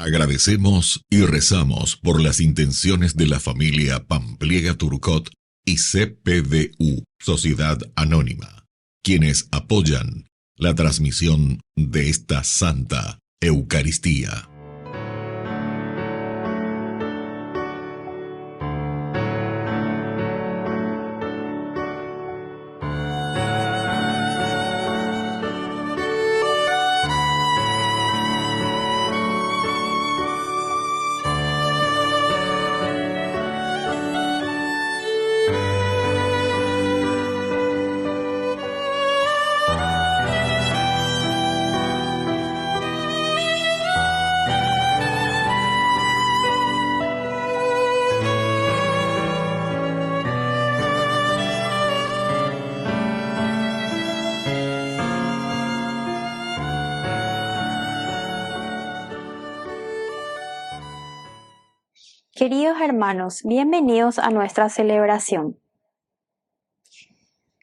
Agradecemos y rezamos por las intenciones de la familia Pampliega Turcot y CPDU, Sociedad Anónima, quienes apoyan la transmisión de esta Santa Eucaristía. Queridos hermanos, bienvenidos a nuestra celebración.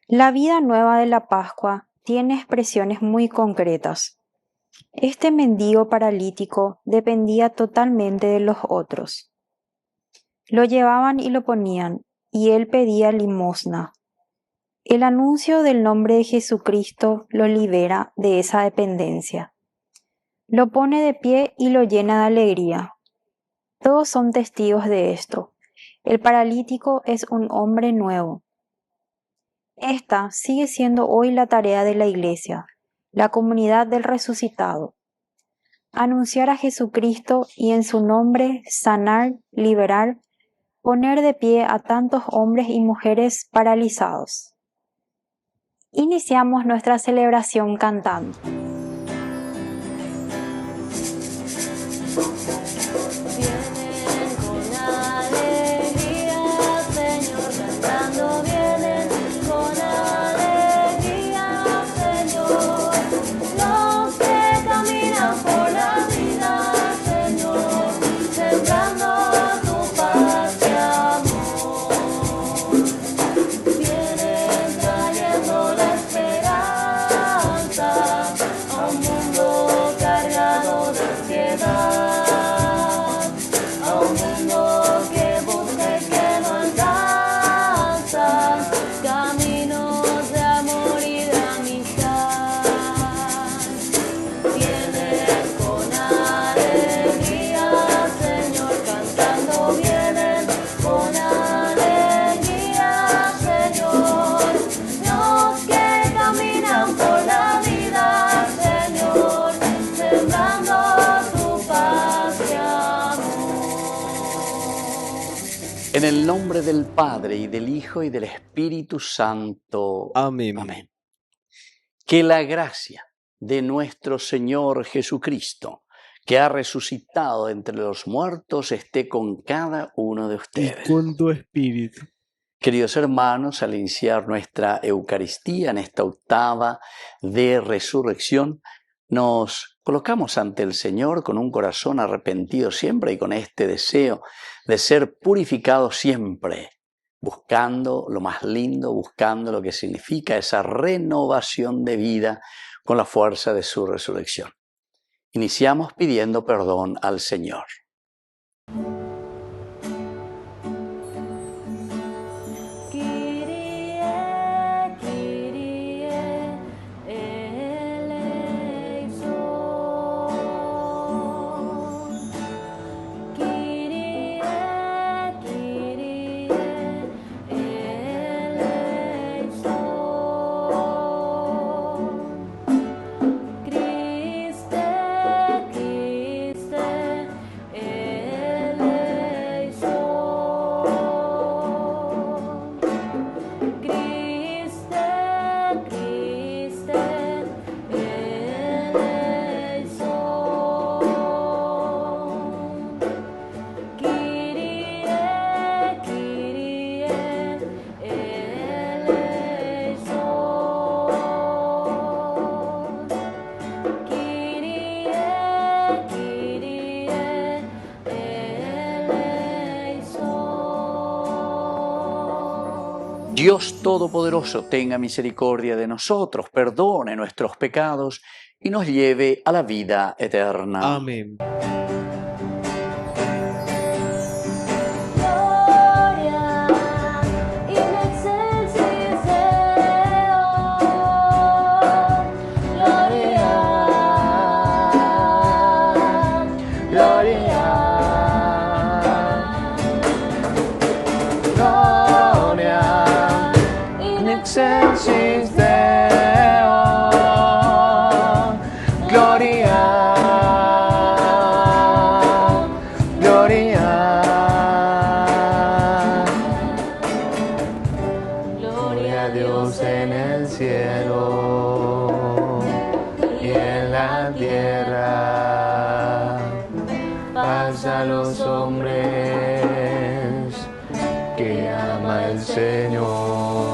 La vida nueva de la Pascua tiene expresiones muy concretas. Este mendigo paralítico dependía totalmente de los otros. Lo llevaban y lo ponían, y él pedía limosna. El anuncio del nombre de Jesucristo lo libera de esa dependencia. Lo pone de pie y lo llena de alegría. Todos son testigos de esto. El paralítico es un hombre nuevo. Esta sigue siendo hoy la tarea de la Iglesia, la comunidad del resucitado. Anunciar a Jesucristo y en su nombre sanar, liberar, poner de pie a tantos hombres y mujeres paralizados. Iniciamos nuestra celebración cantando. En el nombre del Padre, y del Hijo, y del Espíritu Santo. Amén. Amén. Que la gracia de nuestro Señor Jesucristo, que ha resucitado entre los muertos, esté con cada uno de ustedes. Y con tu espíritu. Queridos hermanos, al iniciar nuestra Eucaristía en esta octava de resurrección, nos colocamos ante el Señor con un corazón arrepentido siempre y con este deseo de ser purificados siempre, buscando lo más lindo, buscando lo que significa esa renovación de vida con la fuerza de su resurrección. Iniciamos pidiendo perdón al Señor. Dios Todopoderoso tenga misericordia de nosotros, perdone nuestros pecados y nos lleve a la vida eterna. Amén. excelsis Deo, gloria, gloria, gloria a Dios en el cielo y en la tierra, paz a los hombres que ama el Señor.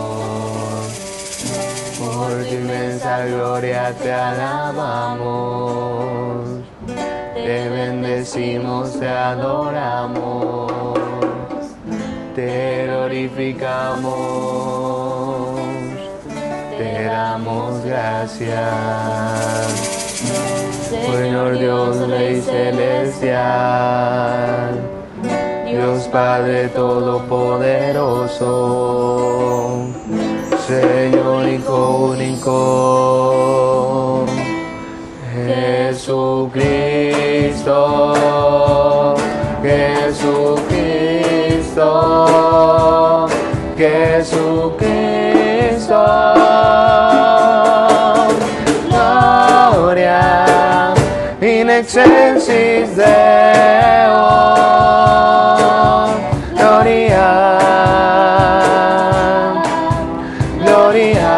Por tu inmensa gloria te alabamos, te bendecimos, te adoramos, te glorificamos, te damos gracias. Señor Dios, Rey celestial, Dios Padre Todopoderoso, Señor Hijo único, Jesucristo, Jesucristo, Jesucristo, gloria in excelsis Deo, gloria, gloria,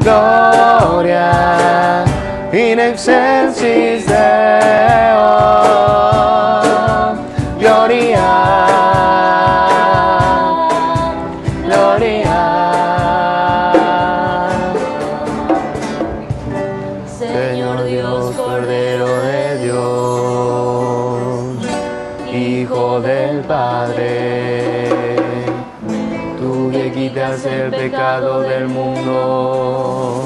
gloria in excelsis Deo, gloria, gloria. Señor Dios, Cordero de Dios, Hijo del Padre, tú que quitas el pecado del mundo,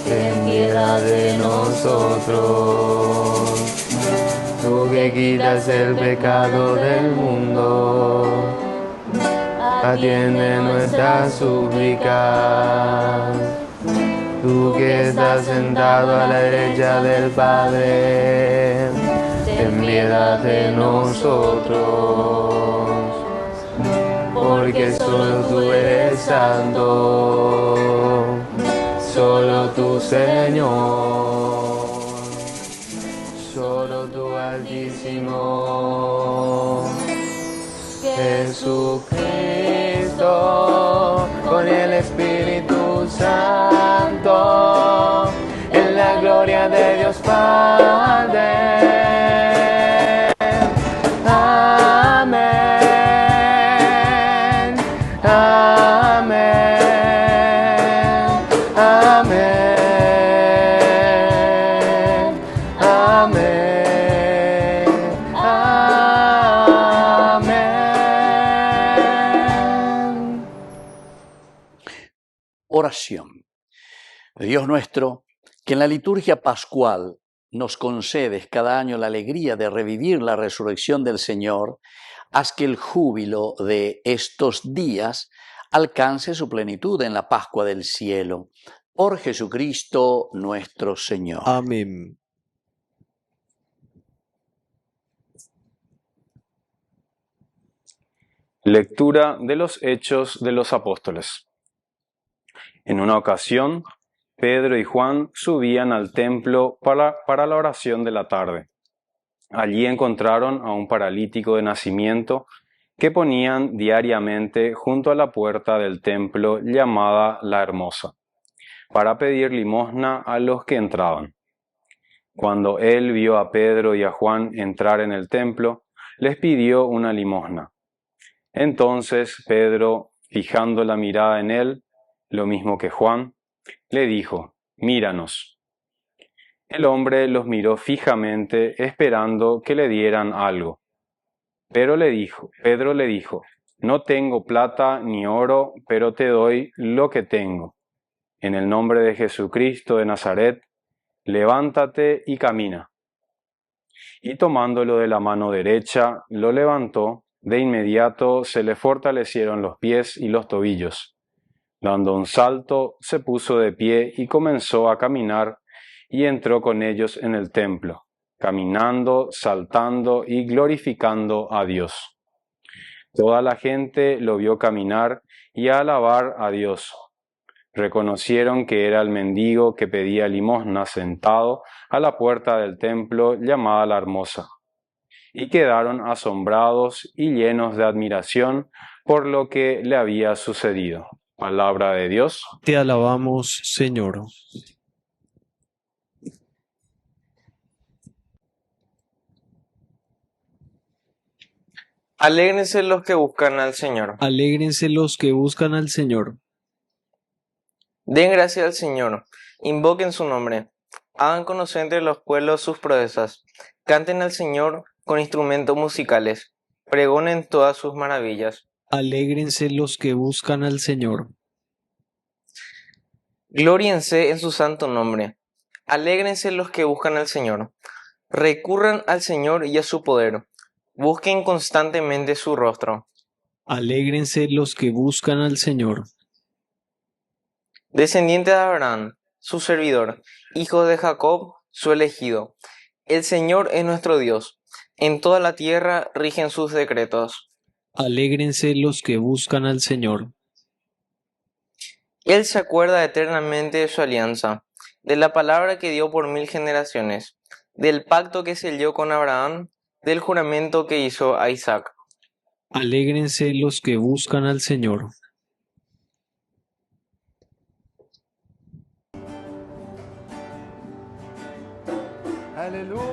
ten piedad de nosotros. Tú que quitas el pecado del mundo, atiende nuestras súplicas. Tú que estás sentado a la derecha del Padre, ten piedad de nosotros. Porque solo tú eres santo, solo tú, Señor, solo tú, Altísimo, Jesucristo, con el Espíritu Santo, en la gloria de Dios Padre. Amén, amén, amén, amén, amén. Oración. Dios nuestro, que en la liturgia pascual nos concedes cada año la alegría de revivir la resurrección del Señor, haz que el júbilo de estos días alcance su plenitud en la Pascua del cielo. Por Jesucristo nuestro Señor. Amén. Lectura de los Hechos de los Apóstoles. En una ocasión, Pedro y Juan subían al templo para la oración de la tarde. Allí encontraron a un paralítico de nacimiento que ponían diariamente junto a la puerta del templo llamada La Hermosa, para pedir limosna a los que entraban. Cuando él vio a Pedro y a Juan entrar en el templo, les pidió una limosna. Entonces Pedro, fijando la mirada en él, lo mismo que Juan, le dijo: «Míranos». El hombre los miró fijamente, esperando que le dieran algo. Pedro le dijo: «No tengo plata ni oro, pero te doy lo que tengo. En el nombre de Jesucristo de Nazaret, levántate y camina». Y tomándolo de la mano derecha, lo levantó. De inmediato se le fortalecieron los pies y los tobillos. Dando un salto, se puso de pie y comenzó a caminar, y entró con ellos en el templo, caminando, saltando y glorificando a Dios. Toda la gente lo vio caminar y alabar a Dios. Reconocieron que era el mendigo que pedía limosna sentado a la puerta del templo llamada la Hermosa, y quedaron asombrados y llenos de admiración por lo que le había sucedido. Palabra de Dios. Te alabamos, Señor. Alégrense los que buscan al Señor. Alégrense los que buscan al Señor. Den gracias al Señor. Invoquen su nombre. Hagan conocer entre los pueblos sus proezas. Canten al Señor con instrumentos musicales. Pregonen todas sus maravillas. Alégrense los que buscan al Señor. Glóriense en su santo nombre. Alégrense los que buscan al Señor. Recurran al Señor y a su poder. Busquen constantemente su rostro. Alégrense los que buscan al Señor. Descendiente de Abraham, su servidor, hijo de Jacob, su elegido. El Señor es nuestro Dios. En toda la tierra rigen sus decretos. Alégrense los que buscan al Señor. Él se acuerda eternamente de su alianza, de la palabra que dio por 1000 generaciones, del pacto que selló con Abraham, del juramento que hizo a Isaac. Alégrense los que buscan al Señor. Aleluya,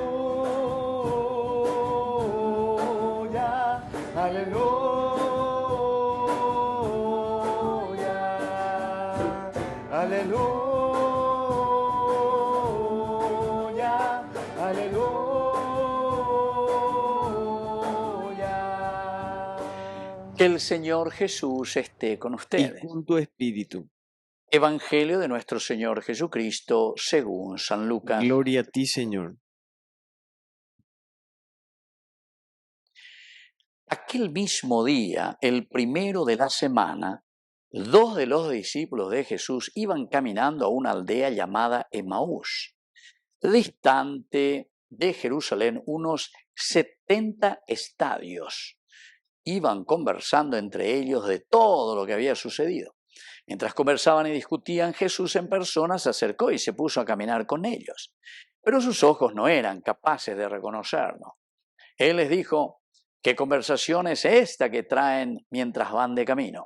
aleluya, aleluya, aleluya. Que el Señor Jesús esté con Y ustedes. con tu espíritu. Evangelio de nuestro Señor Jesucristo según San Lucas. Gloria a ti, Señor. Aquel mismo día, el primero de la semana, 2 de los discípulos de Jesús iban caminando a una aldea llamada Emaús, distante de Jerusalén unos 70 estadios. Iban conversando entre ellos de todo lo que había sucedido. Mientras conversaban y discutían, Jesús en persona se acercó y se puso a caminar con ellos. Pero sus ojos no eran capaces de reconocerlo. Él les dijo: ¿qué conversación es esta que traen mientras van de camino?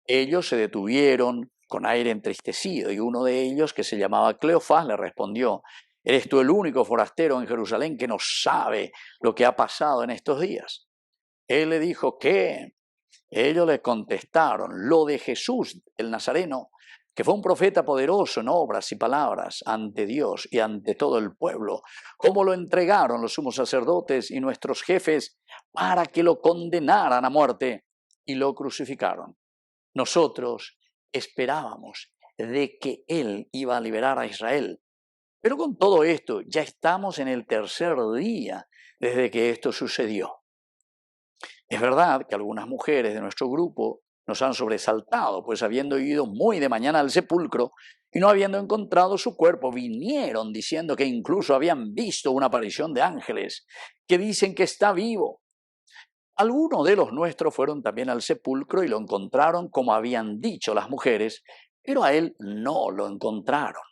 Ellos se detuvieron con aire entristecido y uno de ellos, que se llamaba Cleofás, le respondió: ¿eres tú el único forastero en Jerusalén que no sabe lo que ha pasado en estos días? Él le dijo: ¿qué? Ellos le contestaron: lo de Jesús el Nazareno, que fue un profeta poderoso en obras y palabras ante Dios y ante todo el pueblo, como lo entregaron los sumos sacerdotes y nuestros jefes para que lo condenaran a muerte y lo crucificaron. Nosotros esperábamos de que Él iba a liberar a Israel, pero con todo esto ya estamos en el tercer día desde que esto sucedió. Es verdad que algunas mujeres de nuestro grupo nos han sobresaltado, pues habiendo ido muy de mañana al sepulcro y no habiendo encontrado su cuerpo, vinieron diciendo que incluso habían visto una aparición de ángeles que dicen que está vivo. Algunos de los nuestros fueron también al sepulcro y lo encontraron como habían dicho las mujeres, pero a él no lo encontraron.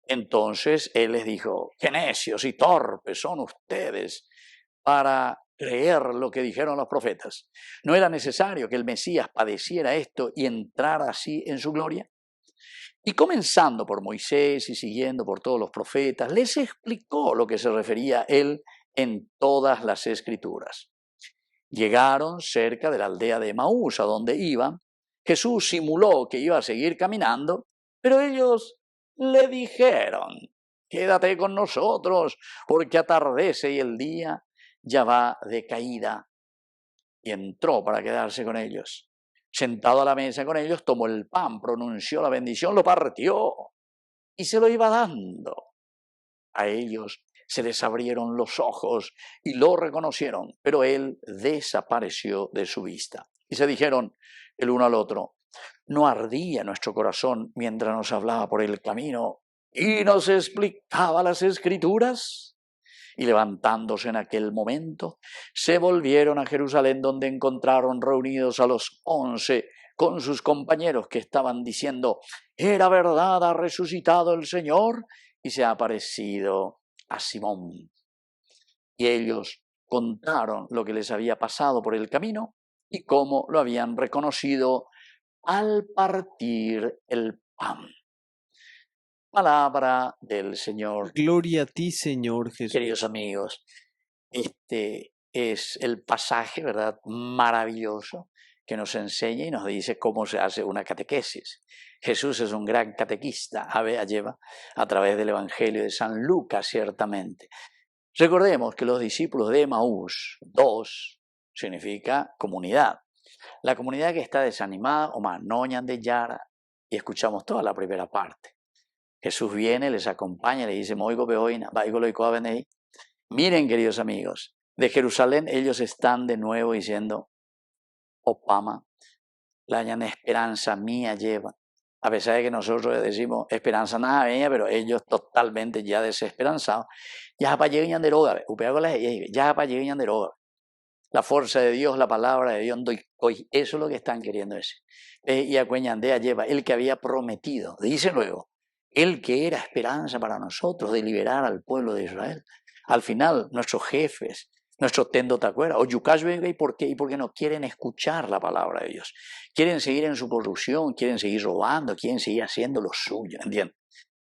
Entonces él les dijo: ¡qué necios y torpes son ustedes para creer lo que dijeron los profetas! ¿No era necesario que el Mesías padeciera esto y entrara así en su gloria? Y comenzando por Moisés y siguiendo por todos los profetas, les explicó lo que se refería a él en todas las Escrituras. Llegaron cerca de la aldea de Emaús, a donde iban. Jesús simuló que iba a seguir caminando, pero ellos le dijeron: quédate con nosotros, porque atardece y el día ya va de caída. Y entró para quedarse con ellos. Sentado a la mesa con ellos, tomó el pan, pronunció la bendición, lo partió y se lo iba dando. A ellos se les abrieron los ojos y lo reconocieron, pero él desapareció de su vista. Y se dijeron el uno al otro: ¿no ardía nuestro corazón mientras nos hablaba por el camino y nos explicaba las Escrituras? Y levantándose en aquel momento, se volvieron a Jerusalén, donde encontraron reunidos a los 11 con sus compañeros que estaban diciendo: era verdad, ha resucitado el Señor y se ha aparecido a Simón. Y ellos contaron lo que les había pasado por el camino y cómo lo habían reconocido al partir el pan. Palabra del Señor. Gloria a ti, Señor Jesús. Queridos amigos, este es el pasaje, ¿verdad?, maravilloso que nos enseña y nos dice cómo se hace una catequesis. Jesús es un gran catequista, lleva a través del Evangelio de San Lucas, ciertamente. Recordemos que los discípulos de Emaús, 2, significa comunidad. La comunidad que está desanimada, o más, noñan de Yara, y escuchamos toda la primera parte. Jesús viene, les acompaña, le dice: Moigo beoina, vaigo loicoa venei. Miren, queridos amigos, de Jerusalén ellos están de nuevo diciendo: Opama, la esperanza mía lleva. A pesar de que nosotros decimos esperanza nada veña, pero ellos totalmente ya desesperanzados. Ya para llegar de roga, ya para llegar de roga. La fuerza de Dios, la palabra de Dios, eso es lo que están queriendo decir. Y a Cueñandea lleva el que había prometido, dice luego, el que era esperanza para nosotros de liberar al pueblo de Israel. Al final, nuestros jefes, nuestros tendo tacuera, o yucash venga, ¿y por qué? Y porque no quieren escuchar la palabra de Dios. Quieren seguir en su corrupción, quieren seguir robando, quieren seguir haciendo lo suyo, ¿entienden?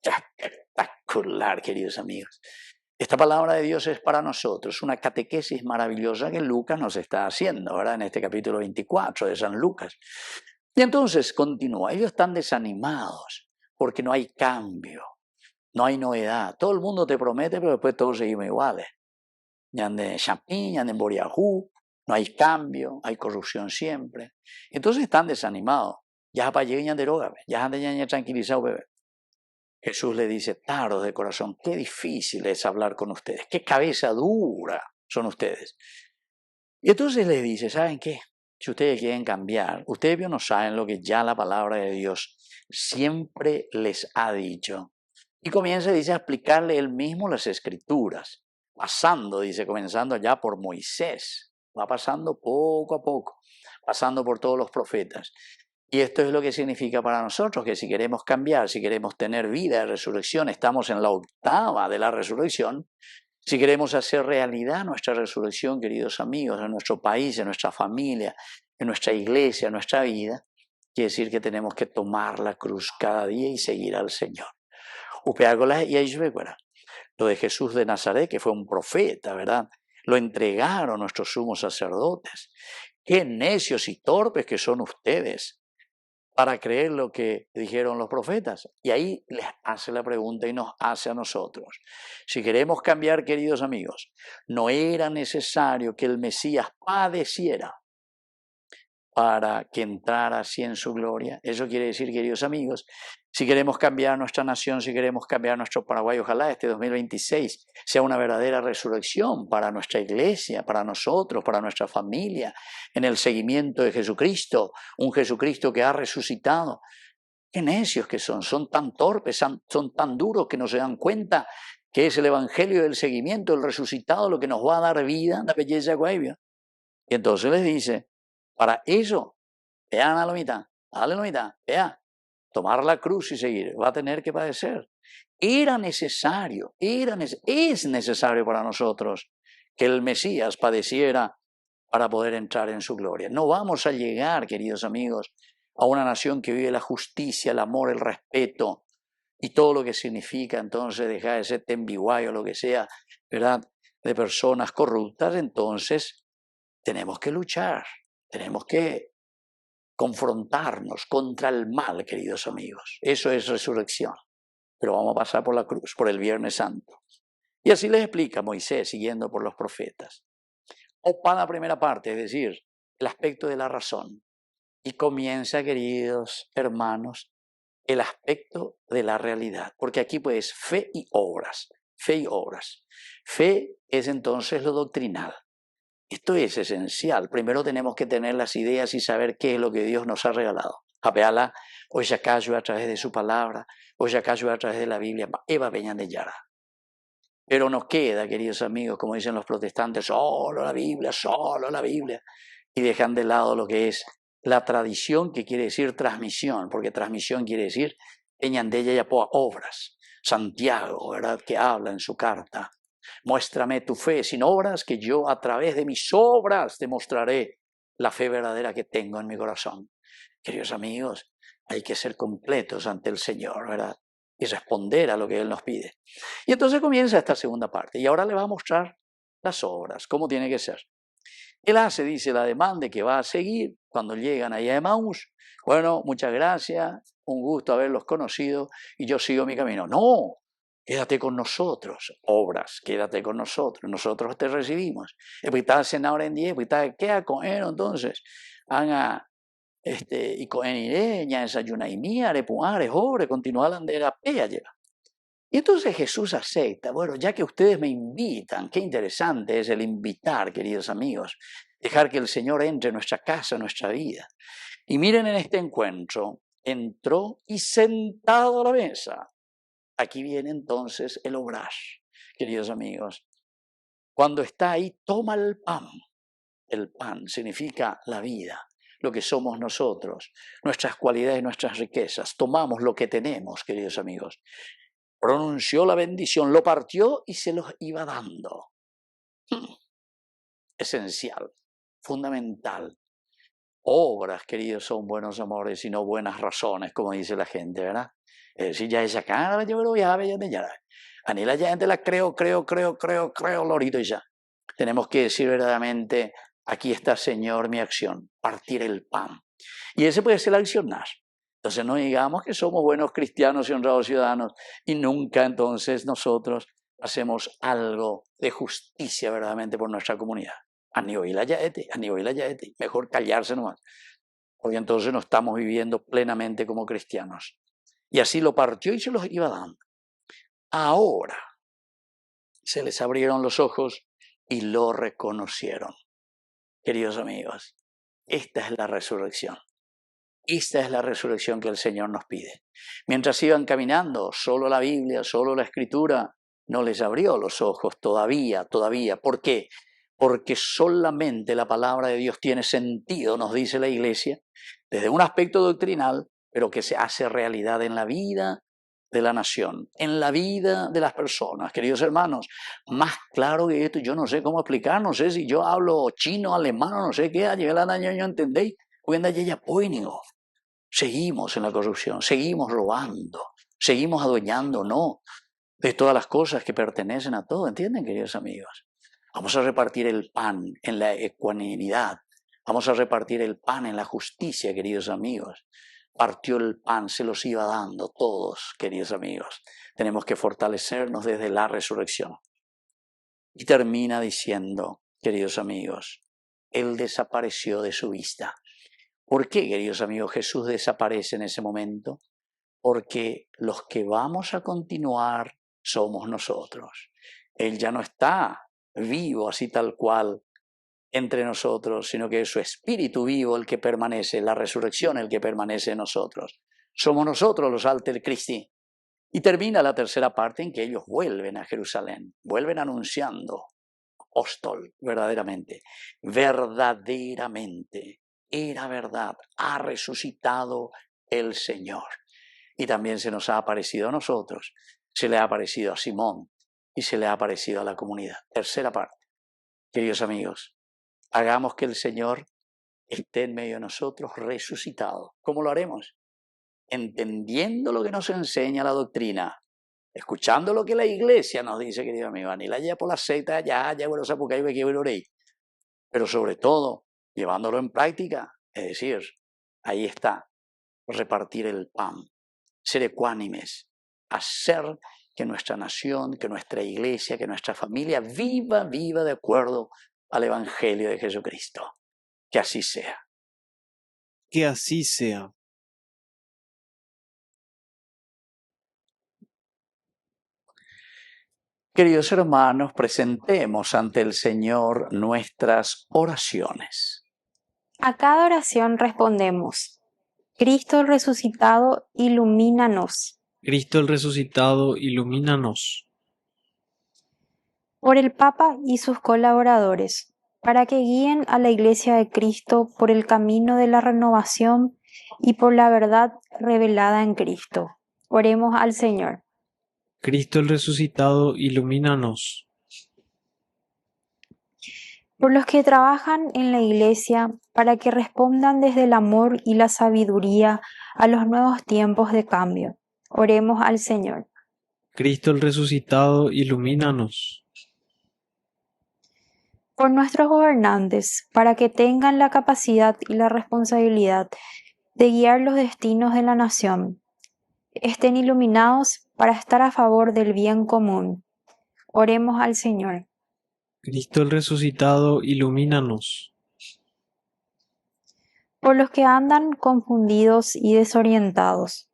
Espectacular, queridos amigos. Esta palabra de Dios es para nosotros una catequesis maravillosa que Lucas nos está haciendo, ¿verdad? En este capítulo 24 de San Lucas. Y entonces continúa, ellos están desanimados porque no hay cambio, no hay novedad. Todo el mundo te promete, pero después todos seguimos iguales. Ya anden en Champín, ya anden en Boriajú, no hay cambio, hay corrupción siempre. Entonces están desanimados. Ya para llegar de droga, ya anden ya tranquilizados, bebé. Jesús le dice: tardos de corazón, qué difícil es hablar con ustedes, qué cabeza dura son ustedes. Y entonces les dice: ¿saben qué? Si ustedes quieren cambiar, ustedes no saben lo que ya la palabra de Dios siempre les ha dicho. Y comienza, dice, a explicarle él mismo las escrituras, pasando, dice, comenzando ya por Moisés, va pasando poco a poco, pasando por todos los profetas. Y esto es lo que significa para nosotros, que si queremos cambiar, si queremos tener vida de resurrección, estamos en la octava de la resurrección. Si queremos hacer realidad nuestra resurrección, queridos amigos, en nuestro país, en nuestra familia, en nuestra iglesia, en nuestra vida, quiere decir que tenemos que tomar la cruz cada día y seguir al Señor. Lo de Jesús de Nazaret, que fue un profeta, ¿verdad? Lo entregaron nuestros sumos sacerdotes. Qué necios y torpes que son ustedes para creer lo que dijeron los profetas. Y ahí les hace la pregunta y nos hace a nosotros. Si queremos cambiar, queridos amigos, no era necesario que el Mesías padeciera para que entrara así en su gloria. Eso quiere decir, queridos amigos, si queremos cambiar nuestra nación, si queremos cambiar nuestro Paraguay, ojalá este 2026 sea una verdadera resurrección para nuestra iglesia, para nosotros, para nuestra familia, en el seguimiento de Jesucristo, un Jesucristo que ha resucitado. Qué necios que son tan torpes, son tan duros que no se dan cuenta que es el evangelio del seguimiento, el resucitado, lo que nos va a dar vida, la belleza guaivia. Y entonces les dice: para eso, vean a la mitad, dale la mitad, vea, tomar la cruz y seguir, va a tener que padecer. Es necesario para nosotros que el Mesías padeciera para poder entrar en su gloria. No vamos a llegar, queridos amigos, a una nación que vive la justicia, el amor, el respeto y todo lo que significa entonces dejar de ser tembiguayo o lo que sea, ¿verdad?, de personas corruptas. Entonces tenemos que luchar. Tenemos que confrontarnos contra el mal, queridos amigos. Eso es resurrección. Pero vamos a pasar por la cruz, por el Viernes Santo. Y así les explica Moisés, siguiendo por los profetas. Para la primera parte, es decir, el aspecto de la razón. Y comienza, queridos hermanos, el aspecto de la realidad. Porque aquí pues fe y obras. Fe y obras. Fe es entonces lo doctrinal. Esto es esencial. Primero tenemos que tener las ideas y saber qué es lo que Dios nos ha regalado. Apeala, hoy acaso a través de su palabra, hoy acaso a través de la Biblia, Eva Peñan de Yara. Pero nos queda, queridos amigos, como dicen los protestantes, solo la Biblia, y dejan de lado lo que es la tradición, que quiere decir transmisión, porque transmisión quiere decir Eñandella y Apoa, obras. Santiago, ¿verdad?, que habla en su carta, muéstrame tu fe sin obras, que yo a través de mis obras demostraré la fe verdadera que tengo en mi corazón. Queridos amigos, hay que ser completos ante el Señor, ¿verdad?, y responder a lo que Él nos pide. Y entonces comienza esta segunda parte, y ahora le va a mostrar las obras, cómo tiene que ser. Él hace, dice, la demanda que va a seguir cuando llegan allá a Emaús. Bueno, muchas gracias, un gusto haberlos conocido y yo sigo mi camino. No, quédate con nosotros, obras, quédate con nosotros te recibimos. Y pues está en ahora en 10, pues está, queda con él entonces, haga, y con ireña, desayuna y mía, repuare, jobre, continúa la andera, pea lleva. Y entonces Jesús acepta, bueno, ya que ustedes me invitan, qué interesante es el invitar, queridos amigos, dejar que el Señor entre en nuestra casa, en nuestra vida. Y miren en este encuentro, entró y sentado a la mesa. Aquí viene entonces el obrar, queridos amigos. Cuando está ahí, toma el pan. El pan significa la vida, lo que somos nosotros, nuestras cualidades, nuestras riquezas. Tomamos lo que tenemos, queridos amigos. Pronunció la bendición, lo partió y se los iba dando. Esencial, fundamental. Obras, queridos, son buenos amores y no buenas razones, como dice la gente, ¿verdad? Es decir, ya esa cara, yo lo ya, Anila ya gente la creo, lorito y ya. Tenemos que decir verdaderamente, aquí está, Señor, mi acción, partir el pan. Y ese puede ser el accionar. Entonces no digamos que somos buenos cristianos y honrados ciudadanos y nunca entonces nosotros hacemos algo de justicia verdaderamente por nuestra comunidad. Mejor callarse nomás, porque entonces no estamos viviendo plenamente como cristianos. Y así lo partió y se los iba dando. Ahora se les abrieron los ojos y lo reconocieron. Queridos amigos, esta es la resurrección. Esta es la resurrección que el Señor nos pide. Mientras iban caminando, solo la Biblia, solo la Escritura, no les abrió los ojos todavía. ¿Por qué? Porque solamente la palabra de Dios tiene sentido, nos dice la Iglesia, desde un aspecto doctrinal, pero que se hace realidad en la vida de la nación, en la vida de las personas. Queridos hermanos, más claro que esto, yo no sé cómo explicar, no sé si yo hablo chino, alemán, no sé qué, a llegar al año, ¿entendéis? Seguimos en la corrupción, seguimos robando, seguimos adueñándonos de todas las cosas que pertenecen a todos, ¿entienden, queridos amigos? Vamos a repartir el pan en la ecuanimidad, vamos a repartir el pan en la justicia, queridos amigos. Partió el pan, se los iba dando todos, queridos amigos. Tenemos que fortalecernos desde la resurrección. Y termina diciendo, queridos amigos, Él desapareció de su vista. ¿Por qué, queridos amigos, Jesús desaparece en ese momento? Porque los que vamos a continuar somos nosotros. Él ya no está vivo así tal cual entre nosotros, sino que es su espíritu vivo el que permanece, la resurrección el que permanece en nosotros. Somos nosotros los alter Christi. Y termina la tercera parte en que ellos vuelven a Jerusalén, vuelven anunciando, apóstol, verdaderamente, era verdad, ha resucitado el Señor. Y también se nos ha aparecido a nosotros, se le ha aparecido a Simón y se le ha aparecido a la comunidad. Tercera parte. Queridos amigos, hagamos que el Señor esté en medio de nosotros resucitado. ¿Cómo lo haremos? Entendiendo lo que nos enseña la doctrina, escuchando lo que la Iglesia nos dice, querido amigo, ni la por la secta, pero sobre todo, llevándolo en práctica, es decir, ahí está, repartir el pan, ser ecuánimes, hacer que nuestra nación, que nuestra iglesia, que nuestra familia viva de acuerdo al Evangelio de Jesucristo. Que así sea. Que así sea. Queridos hermanos, presentemos ante el Señor nuestras oraciones. A cada oración respondemos: Cristo el resucitado, ilumínanos. Cristo el resucitado, ilumínanos. por el Papa y sus colaboradores, para que guíen a la Iglesia de Cristo por el camino de la renovación y por la verdad revelada en Cristo. Oremos al Señor. Cristo el resucitado, ilumínanos. Por los que trabajan en la Iglesia, para que respondan desde el amor y la sabiduría a los nuevos tiempos de cambio. Oremos al Señor. Cristo el resucitado, ilumínanos. Por nuestros gobernantes, para que tengan la capacidad y la responsabilidad de guiar los destinos de la nación. Estén iluminados para estar a favor del bien común. Oremos al Señor. Cristo el resucitado, ilumínanos. Por los que andan confundidos y desorientados,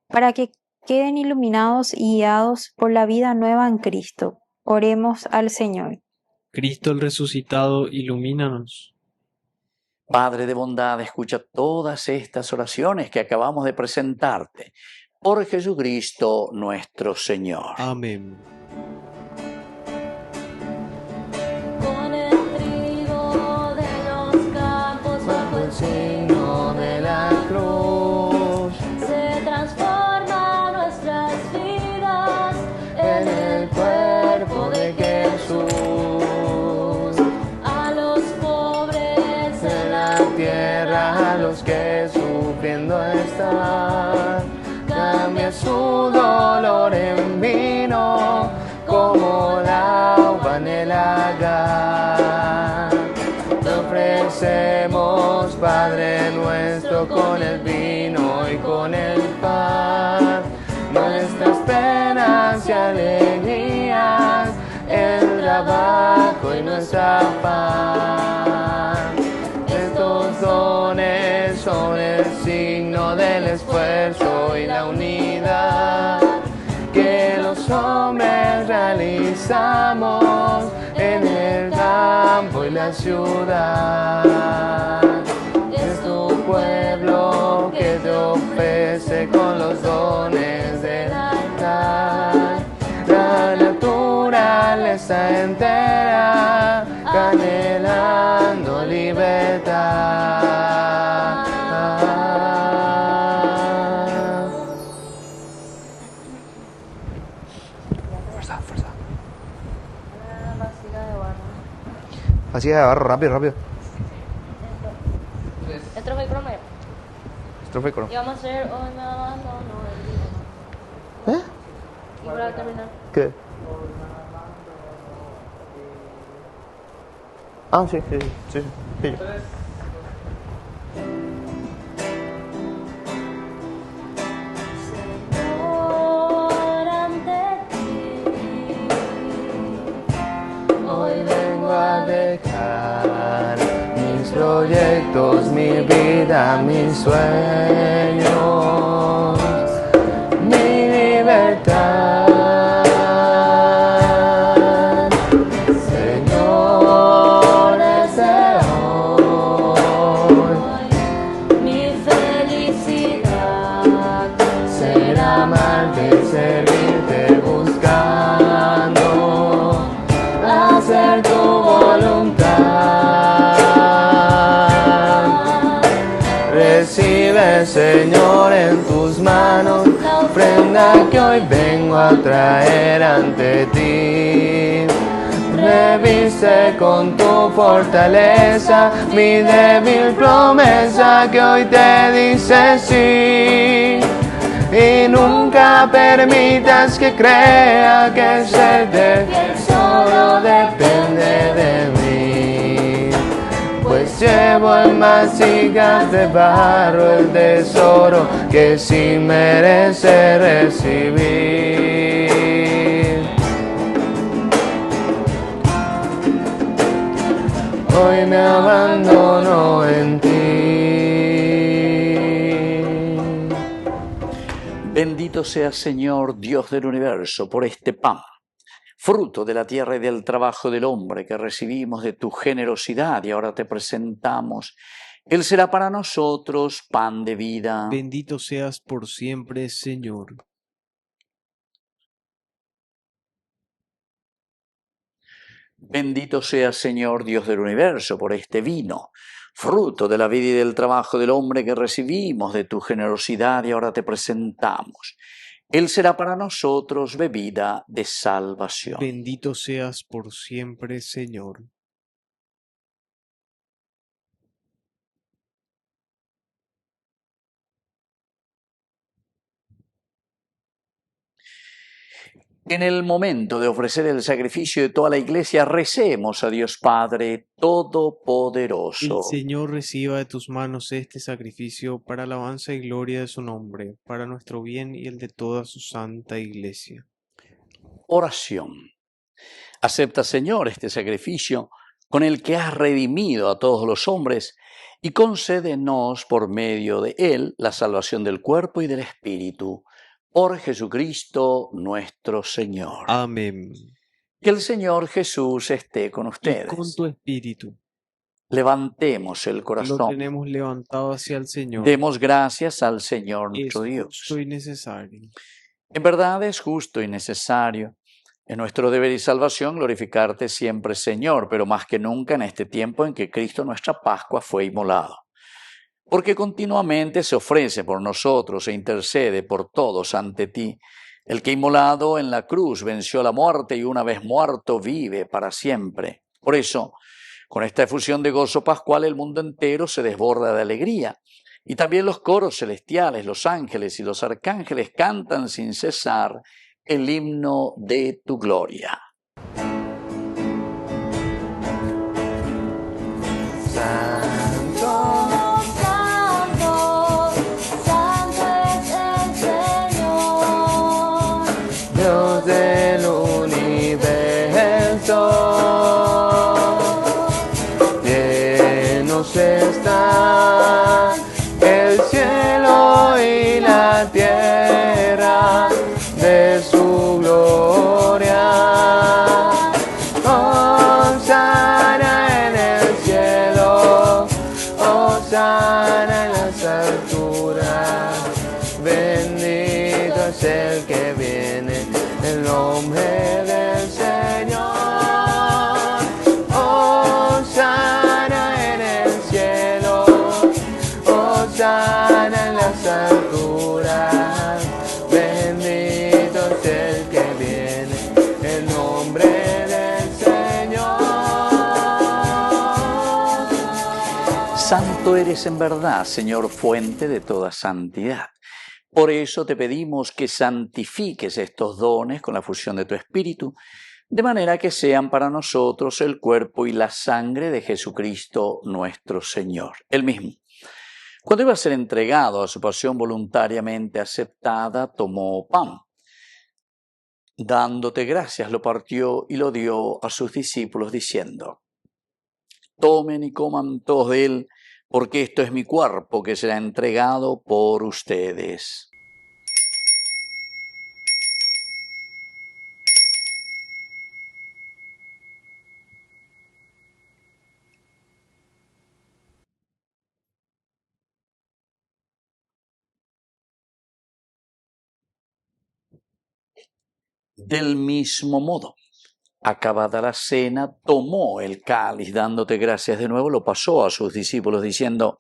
para que queden iluminados y guiados por la vida nueva en Cristo. Oremos al Señor. Cristo el resucitado, ilumínanos. Padre de bondad, escucha todas estas oraciones que acabamos de presentarte. Por Jesucristo nuestro Señor. Amén. Con el trigo de los campos bajo el signo de la cruz, se transforman nuestras vidas en el cuerpo de Jesús, a los pobres en la tierra, a los que sufriendo están, cambia su dolor en vino, como la uva en el lagar. Te ofrecemos, Padre nuestro, con el vino y con el pan, nuestras penas y alegrías, el trabajo y nuestra paz. Estos dones son el signo del esfuerzo y la unidad que los hombres realizamos en el campo y la ciudad. Es tu pueblo que te ofrece con los dones del altar la naturaleza entera, anhelando libertad. Fuerza, fuerza. Vasija de barro, rápido, rápido. Estrofa y coro. Estrofa y coro. Y vamos a hacer hoy me abandono el día. ¿Eh? Y para terminar. ¿Qué? Ah, sí, sí, sí, sí. Señor, ante ti, Hoy vengo a dejar mis proyectos, mi vida, mis sueños, mi libertad. Señor, desde hoy mi felicidad será amarte, servirte, buscando hacer tu voluntad. Recibe, Señor, en tus manos la ofrenda que hoy vengo a traer ante ti. Reviste con tu fortaleza mi débil promesa que hoy te dice sí. Y nunca permitas que crea que el ser de solo depende de mí, pues llevo en vasijas de barro el tesoro que sin merecer recibir. Hoy me abandono en ti. Bendito seas, Señor, Dios del universo, por este pan, fruto de la tierra y del trabajo del hombre que recibimos de tu generosidad y ahora te presentamos. Él será para nosotros pan de vida. Bendito seas por siempre, Señor. Bendito seas, Señor, Dios del universo, por este vino, fruto de la vida y del trabajo del hombre que recibimos de tu generosidad y ahora te presentamos. Él será para nosotros bebida de salvación. Bendito seas por siempre, Señor. En el momento de ofrecer el sacrificio de toda la iglesia, recemos a Dios Padre El Todopoderoso. Señor reciba de tus manos este sacrificio para alabanza y gloria de su nombre, para nuestro bien y el de toda su santa iglesia. Oración. Acepta, Señor, este sacrificio con el que has redimido a todos los hombres y concédenos por medio de él la salvación del cuerpo y del espíritu. Por Jesucristo nuestro Señor. Amén. Que el Señor Jesús esté con Y ustedes. con tu espíritu. Levantemos el Lo corazón. tenemos levantado hacia el Señor. Demos gracias al Señor Es nuestro Dios. justo y necesario. En verdad es justo y necesario. Es nuestro deber y salvación glorificarte siempre, Señor, pero más que nunca en este tiempo en que Cristo nuestra Pascua fue inmolado. Porque continuamente se ofrece por nosotros e intercede por todos ante ti. El que inmolado en la cruz venció la muerte y una vez muerto vive para siempre. Por eso, con esta efusión de gozo pascual, el mundo entero se desborda de alegría. Y también los coros celestiales, los ángeles y los arcángeles cantan sin cesar el himno de tu gloria. Santo, santo, santo es el Señor. Dios del universo, llenos está el cielo y la tierra de su gloria. Hosana en el cielo, hosana en las alturas, bendito es el que viene en nombre del Señor. Hosana en el cielo, hosana en las alturas, bendito es el que viene en nombre del Señor. Santo eres en verdad, Señor, fuente de toda santidad. Por eso te pedimos que santifiques estos dones con la fusión de tu Espíritu, de manera que sean para nosotros el cuerpo y la sangre de Jesucristo nuestro Señor. Él mismo, cuando iba a ser entregado a su pasión voluntariamente aceptada, tomó pan. Dándote gracias, lo partió y lo dio a sus discípulos, diciendo: tomen y coman todos de él, porque esto es mi cuerpo que será entregado por ustedes. Del mismo modo, acabada la cena, tomó el cáliz, dándote gracias de nuevo, lo pasó a sus discípulos, diciendo: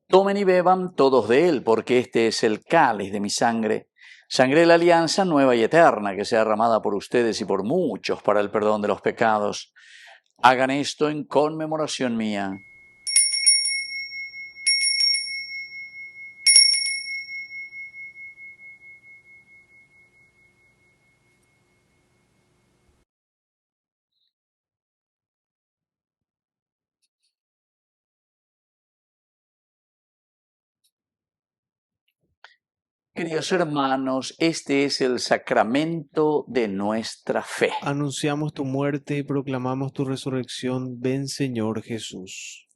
tomen y beban todos de él, porque este es el cáliz de mi sangre, sangre de la alianza nueva y eterna, que sea derramada por ustedes y por muchos para el perdón de los pecados. Hagan esto en conmemoración mía. Queridos hermanos, este es el sacramento de nuestra fe. Anunciamos tu muerte y proclamamos tu resurrección. Ven, Señor Jesús.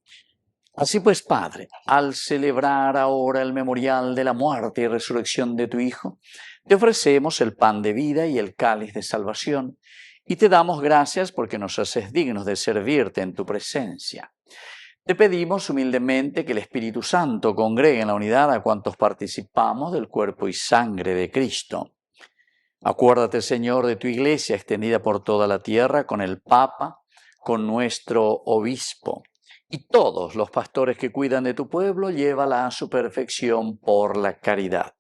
Así pues, Padre, al celebrar ahora el memorial de la muerte y resurrección de tu Hijo, te ofrecemos el pan de vida y el cáliz de salvación, y te damos gracias porque nos haces dignos de servirte en tu presencia. Te pedimos humildemente que el Espíritu Santo congregue en la unidad a cuantos participamos del cuerpo y sangre de Cristo. Acuérdate, Señor, de tu iglesia extendida por toda la tierra, con el Papa, con nuestro obispo y todos los pastores que cuidan de tu pueblo, llévala a su perfección por la caridad.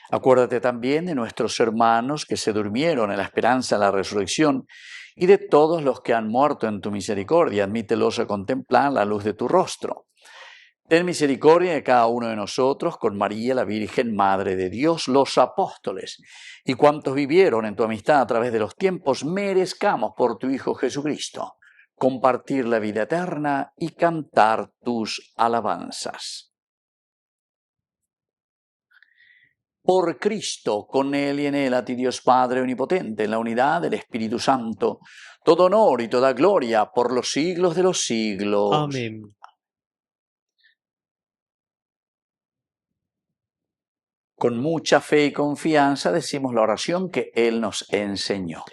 Acuérdate también de nuestros hermanos que se durmieron en la esperanza de la resurrección y de todos los que han muerto en tu misericordia. Admítelos a contemplar la luz de tu rostro. Ten misericordia de cada uno de nosotros, con María, la Virgen, Madre de Dios, los apóstoles y cuantos vivieron en tu amistad a través de los tiempos, merezcamos por tu Hijo Jesucristo compartir la vida eterna y cantar tus alabanzas. Por Cristo, con Él y en Él, a ti Dios Padre Omnipotente, en la unidad del Espíritu Santo, todo honor y toda gloria por los siglos de los siglos. Amén. Con mucha fe y confianza decimos la oración que Él nos enseñó.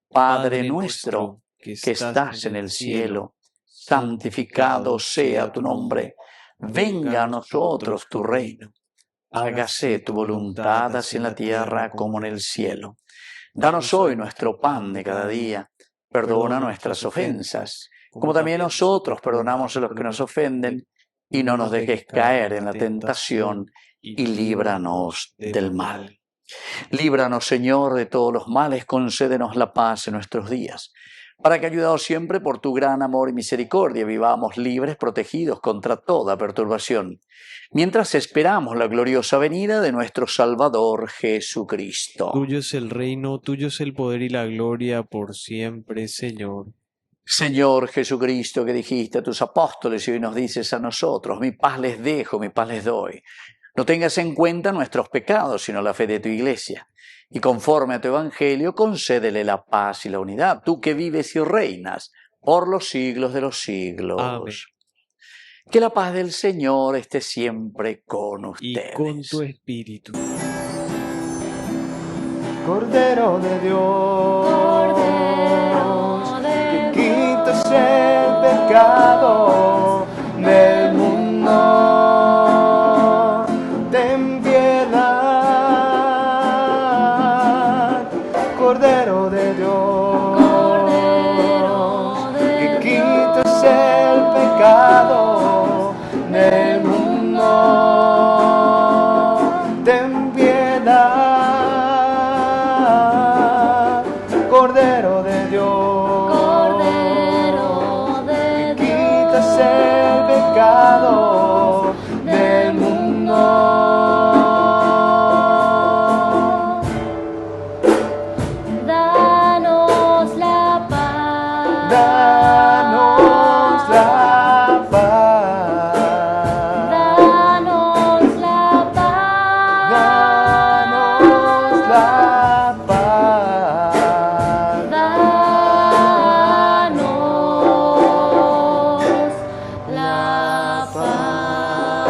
Padre nuestro, que estás en el cielo, santificado sea tu nombre. Venga a nosotros tu reino. Hágase tu voluntad así en la tierra como en el cielo. Danos hoy nuestro pan de cada día. Perdona nuestras ofensas, como también nosotros perdonamos a los que nos ofenden. Y no nos dejes caer en la tentación, y líbranos del mal. Líbranos, Señor, de todos los males, concédenos la paz en nuestros días, para que, ayudados siempre por tu gran amor y misericordia, vivamos libres, protegidos contra toda perturbación, mientras esperamos la gloriosa venida de nuestro Salvador Jesucristo. Tuyo es el reino, tuyo es el poder y la gloria por siempre, Señor. Señor Jesucristo, que dijiste a tus apóstoles y hoy nos dices a nosotros, mi paz les dejo, mi paz les doy. No tengas en cuenta nuestros pecados, sino la fe de tu iglesia. Y conforme a tu evangelio, concédele la paz y la unidad, tú que vives y reinas por los siglos de los siglos. Amén. Que la paz del Señor esté siempre con ustedes. Y con tu espíritu. Cordero de Dios, Cordero de que quitas el pecado del mundo, ten piedad. Cordero de Dios, Cordero de que quitas el pecado del mundo, ten piedad. Cordero de Dios, Cordero de que quitas el pecado del mundo. Danos la paz. Danos la paz. Danos la paz. Danos la paz. Danos la paz.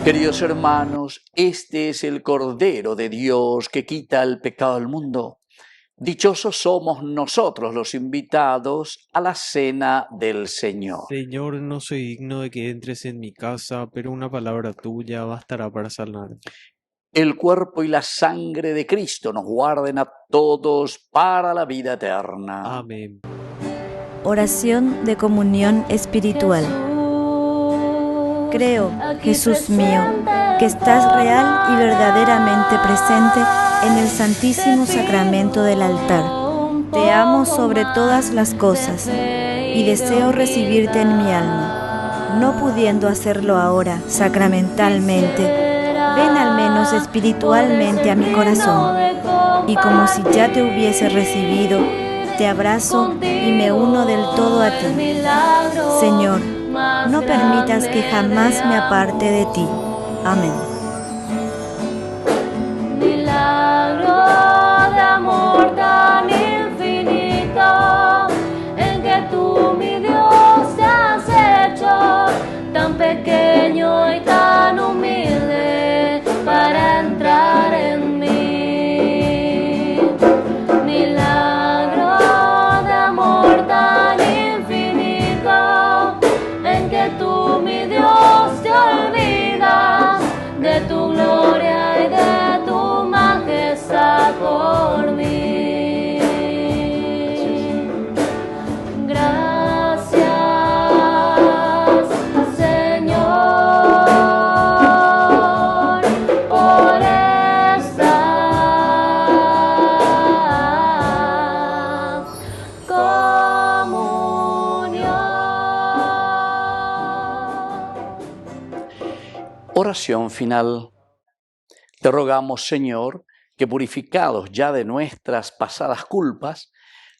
Queridos hermanos, este es el Cordero de Dios que quita el pecado del mundo. Dichosos somos nosotros los invitados a la cena del Señor. Señor, no soy digno de que entres en mi casa, pero una palabra tuya bastará para sanar. El cuerpo y la sangre de Cristo nos guarden a todos para la vida eterna. Amén. Oración de comunión espiritual. Creo, Jesús mío, que estás real y verdaderamente presente en el Santísimo Sacramento del altar. Te amo sobre todas las cosas y deseo recibirte en mi alma. No pudiendo hacerlo ahora sacramentalmente, ven al menos espiritualmente a mi corazón. Y como si ya te hubiese recibido, te abrazo y me uno del todo a ti. Señor, no permitas que jamás me aparte de ti. Amén. Milagro de amor tan infinito, en que tú, mi Dios, te has hecho tan pequeño y tan humilde para entrar en mí. Milagro de amor tan infinito, en que tú, mi Dios, te olvidas de Oración final. Te rogamos, Señor, que purificados ya de nuestras pasadas culpas,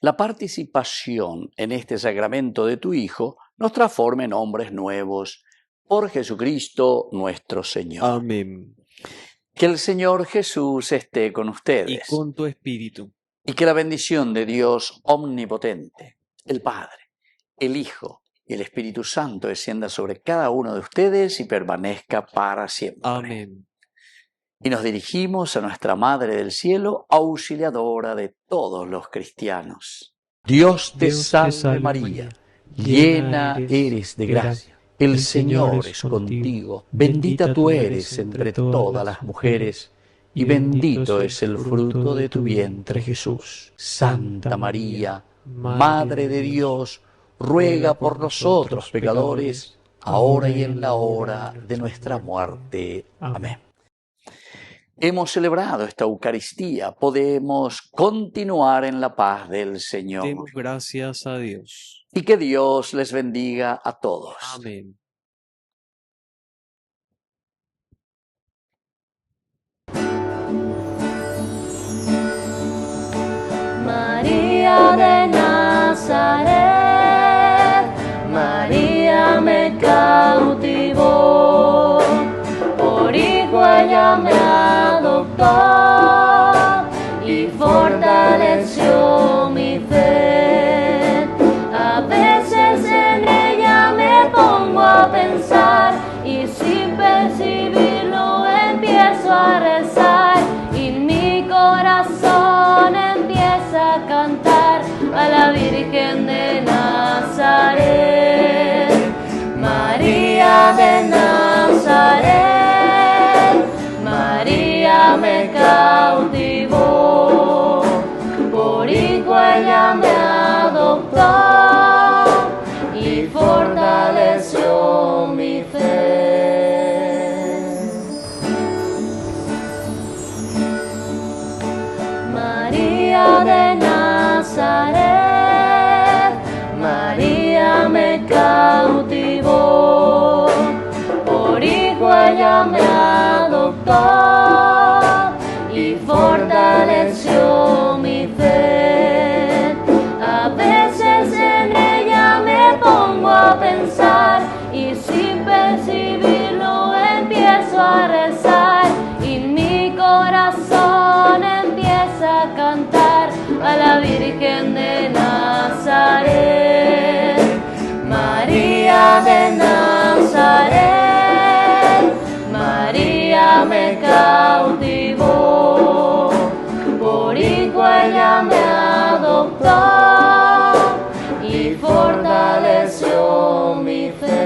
la participación en este sacramento de tu Hijo nos transforme en hombres nuevos. Por Jesucristo nuestro Señor. Amén. Que el Señor Jesús esté con Y ustedes. con tu espíritu. Y que la bendición de Dios omnipotente, el Padre, el Hijo y el Espíritu Santo descienda sobre cada uno de ustedes y permanezca para siempre. Amén. Y nos dirigimos a nuestra Madre del Cielo, auxiliadora de todos los cristianos. Dios te salve María, llena eres de gracia. El Señor es contigo, bendita tú eres entre todas las mujeres, y bendito es el fruto de tu vientre Jesús. Santa María, Madre de Dios, ruega por nosotros pecadores, ahora y en la hora de nuestra muerte. Amén. Hemos celebrado esta Eucaristía, podemos continuar en la paz del Señor. Demos gracias a Dios. Y que Dios les bendiga a todos. Amén. María de Nazaret, María me cautivó, por hijo ella me adoptó y fortaleció mi fe. A veces en ella me pongo a pensar y sin percibirlo empiezo a rezar y mi corazón empieza a cantar a la Virgen de Nazaret. María de Nazaret, María me cautivó, por hijo ella me adoptó y fortaleció mi fe. María de Nazaret, María me cautivó, por hijo ella me adoptó y fortaleció mi fe. A veces en ella me pongo a pensar y sin percibirlo empiezo a rezar y mi corazón empieza a cantar a la Virgen de Nazaret. María de Nazaret, María me cautivó, por hijo ella me adoptó y fortaleció mi fe.